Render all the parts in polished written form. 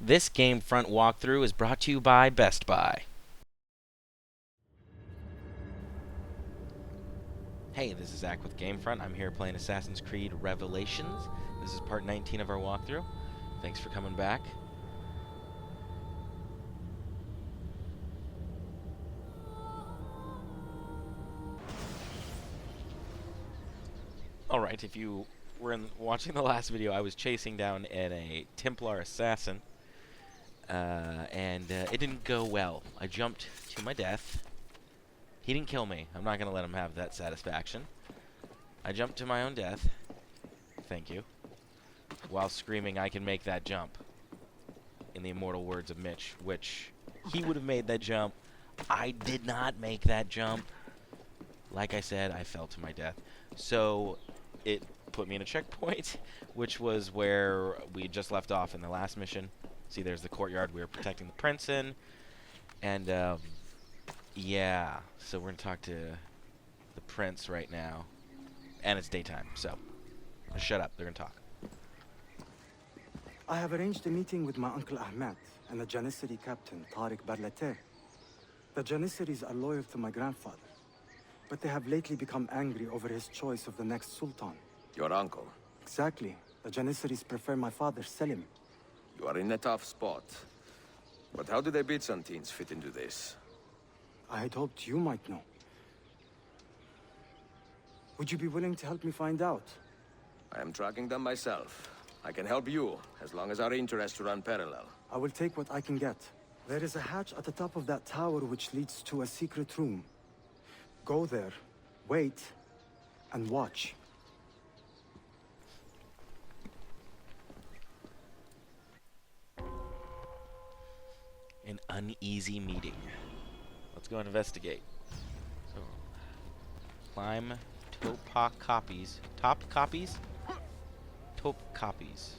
This Gamefront walkthrough is brought to you by Best Buy. Hey, this is Zach with Gamefront. I'm here playing Assassin's Creed Revelations. This is part 19 of our walkthrough. Thanks for coming back. Alright, if you were watching the last video, I was chasing down a Templar assassin. And it didn't go well. I jumped to my death. He didn't kill me. I'm not going to let him have that satisfaction. I jumped to my own death. Thank you. While screaming, I can make that jump. In the immortal words of Mitch, which he would have made that jump. I did not make that jump. Like I said, I fell to my death. So it put me in a checkpoint, which was where we just left off in the last mission. See, there's the courtyard we were protecting the prince in. And, yeah. So we're going to talk to the prince right now. And it's daytime, so shut up. They're going to talk. I have arranged a meeting with my uncle Ahmed and the Janissary captain, Tariq Barlate. The Janissaries are loyal to my grandfather, but they have lately become angry over his choice of the next sultan. Your uncle? Exactly. The Janissaries prefer my father, Selim. You are in a tough spot. But how do the Byzantines fit into this? I had hoped you might know. Would you be willing to help me find out? I am tracking them myself. I can help you, as long as our interests run parallel. I will take what I can get. There is a hatch at the top of that tower which leads to a secret room. Go there, wait, and watch. An uneasy meeting. Let's go and investigate. So, climb top copies. Top copies? Top copies.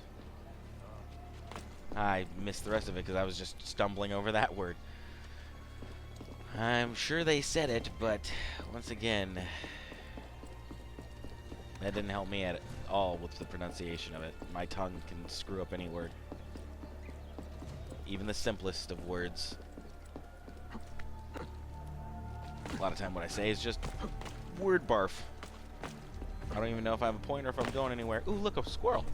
I missed the rest of it because I was just stumbling over that word. I'm sure they said it, but once again, that didn't help me at all with the pronunciation of it. My tongue can screw up any word. Even the simplest of words. A lot of time what I say is just word barf. I don't even know if I have a point or if I'm going anywhere. Ooh, look, a squirrel.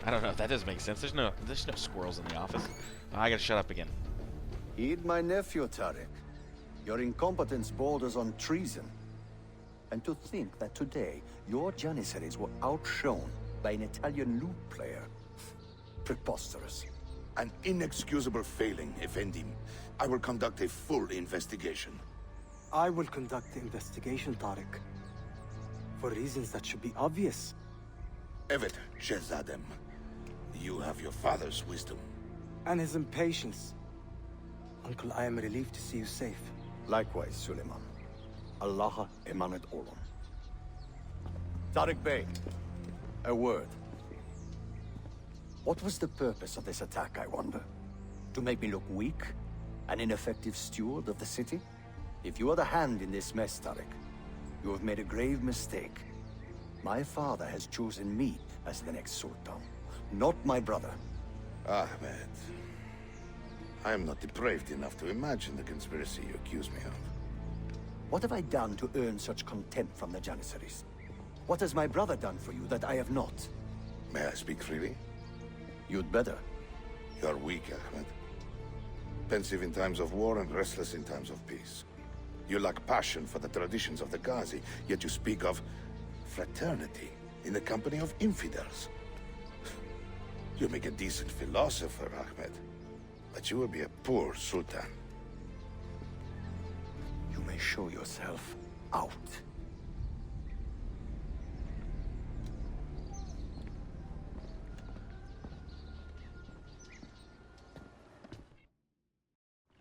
I don't know if that does make sense. There's no squirrels in the office. Oh, I gotta shut up again. Heed my nephew, Tariq. Your incompetence borders on treason. And to think that today, your Janissaries were outshone by an Italian lute player. Preposterous. An inexcusable failing, Effendim. I will conduct a full investigation. I will conduct the investigation, Tariq. For reasons that should be obvious. Evet, Shehzadem. You have your father's wisdom. And his impatience. Uncle, I am relieved to see you safe. Likewise, Suleiman. Allah emanet olun. Tariq Bey, a word. What was the purpose of this attack, I wonder? To make me look weak? An ineffective steward of the city? If you are the hand in this mess, Tariq, you have made a grave mistake. My father has chosen me as the next sultan, not my brother. Ahmed. I am not depraved enough to imagine the conspiracy you accuse me of. What have I done to earn such contempt from the Janissaries? What has my brother done for you that I have not? May I speak freely? You'd better. You are weak, Ahmed. Pensive in times of war and restless in times of peace. You lack passion for the traditions of the Ghazi, yet you speak of fraternity in the company of infidels. You make a decent philosopher, Ahmed, but you will be a poor sultan. You may show yourself out.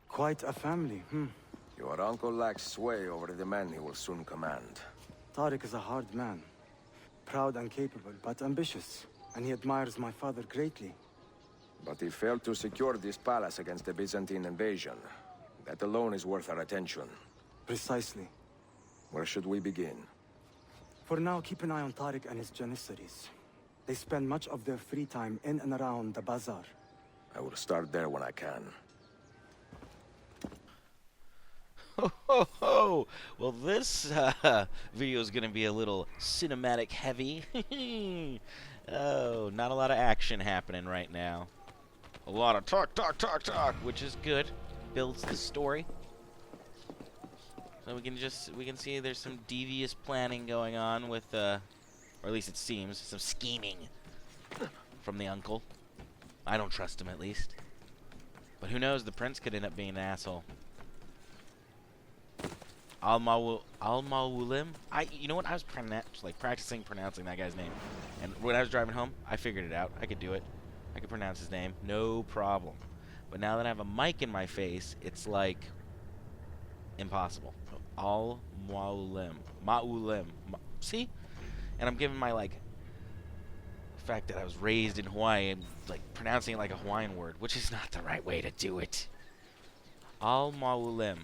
Quite a family, Your uncle lacks sway over the men he will soon command. Tariq is a hard man. Proud and capable, but ambitious. And he admires my father greatly. But he failed to secure this palace against the Byzantine invasion. That alone is worth our attention. Precisely. Where should we begin? For now, keep an eye on Tariq and his Janissaries. They spend much of their free time in and around the bazaar. I will start there when I can. Ho ho ho! Well, this video is gonna be a little cinematic heavy. Oh, not a lot of action happening right now. A lot of talk, which is good. Builds the story. So we can see there's some devious planning going on with, or at least it seems, some scheming from the uncle. I don't trust him, at least. But who knows? The prince could end up being an asshole. Al-Mawulim? You know what? I was practicing pronouncing that guy's name. And when I was driving home, I figured it out. I could do it. I could pronounce his name. No problem. But now that I have a mic in my face, it's like impossible. Al-Mawulim. Ma'ulim. See? And I'm giving my, like, fact that I was raised in Hawaii and, like, pronouncing it like a Hawaiian word, which is not the right way to do it. Al-Mawulim.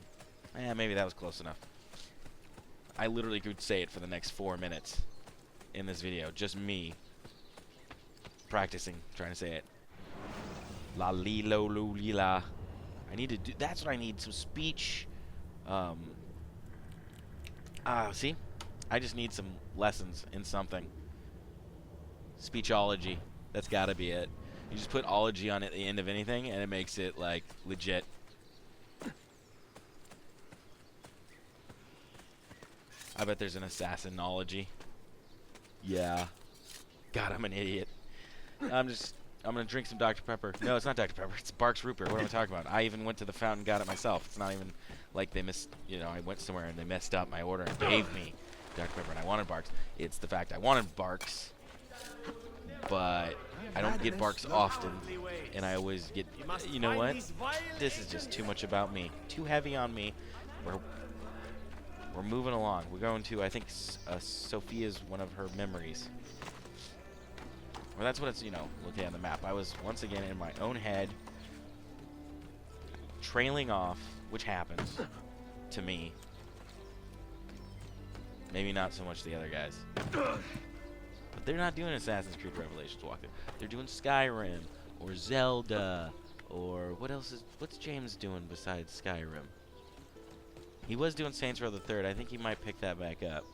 Maybe that was close enough. I literally could say it for the next 4 minutes in this video. Just me practicing, trying to say it. La lilo lula. I need to do. That's what I need. Some speech. See? I just need some lessons in something. Speechology. That's gotta be it. You just put ology on it at the end of anything, and it makes it, like, legit. I bet there's an assassinology. Yeah. God, I'm an idiot. I'm gonna drink some Dr. Pepper. No, it's not Dr. Pepper. It's Barks Root Beer. What am I talking about? I even went to the fountain and got it myself. It's not even like they I went somewhere and they messed up my order and gave me Dr. Pepper and I wanted Barks. It's the fact I wanted Barks, but I don't get Barks often, and I always get, you know what? This is just too much about me. Too heavy on me. We're moving along. We're going to, I think, Sophia's one of her memories. Well, that's what it's, looking at the map. I was, once again, in my own head, trailing off, which happens to me. Maybe not so much the other guys. But they're not doing Assassin's Creed Revelations walkthrough. They're doing Skyrim, or Zelda, or what's James doing besides Skyrim? He was doing Saints Row the Third. I think he might pick that back up.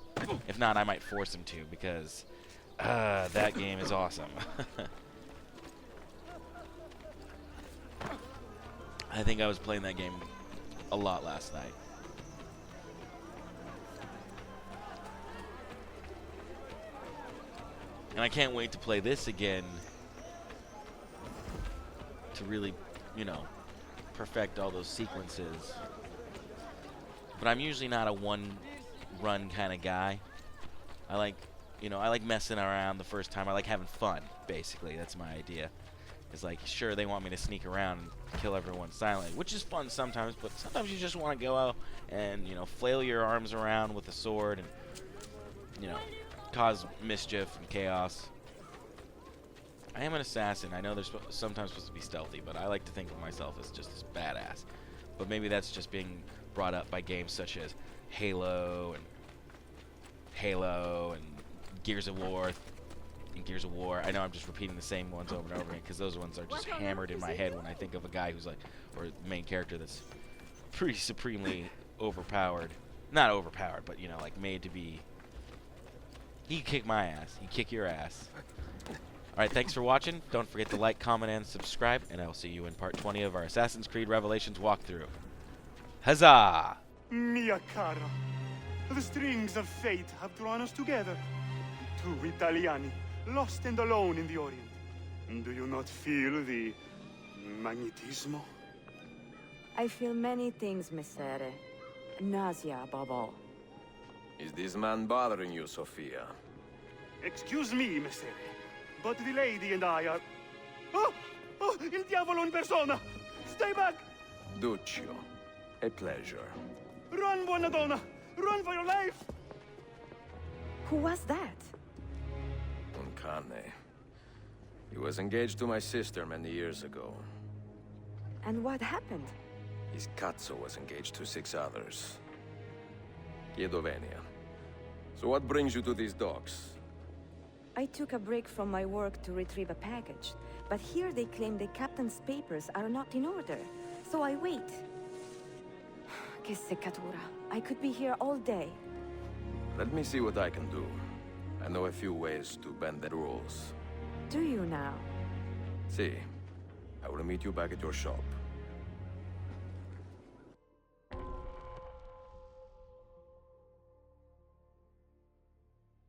If not, I might force him to, because that game is awesome. I think I was playing that game a lot last night. And I can't wait to play this again to really, perfect all those sequences. But I'm usually not a one-run kind of guy. I like messing around the first time. I like having fun, basically. That's my idea. It's like, sure, they want me to sneak around and kill everyone silently, which is fun sometimes, but sometimes you just want to go out and, flail your arms around with a sword and, cause mischief and chaos. I am an assassin. I know they're sometimes supposed to be stealthy, but I like to think of myself as just as badass. But maybe that's just being brought up by games such as Halo and Gears of War. I know I'm just repeating the same ones over and over again because those ones are just hammered in my head when I think of a guy who's or main character that's pretty supremely overpowered. Not overpowered, but made to be. He can kick my ass. He can kick your ass. Alright, thanks for watching. Don't forget to like, comment, and subscribe, and I'll see you in part 20 of our Assassin's Creed Revelations walkthrough. Huzzah! Mia cara, the strings of fate have drawn us together. Two Italiani, lost and alone in the Orient. Do you not feel the magnetismo? I feel many things, Messere. Nausea above all. Is this man bothering you, Sophia? Excuse me, Messere, but the lady and I are... Oh! Oh, il diavolo in persona! Stay back! Duccio, a pleasure. Run, buona donna! Run for your life! Who was that? Un cane. He was engaged to my sister many years ago. And what happened? His cazzo was engaged to 6 others. Chiedovenia. So what brings you to these docks? I took a break from my work to retrieve a package, but here they claim the captain's papers are not in order, so I wait. Che seccatura. I could be here all day. Let me see what I can do. I know a few ways to bend the rules. Do you now? See, I will meet you back at your shop.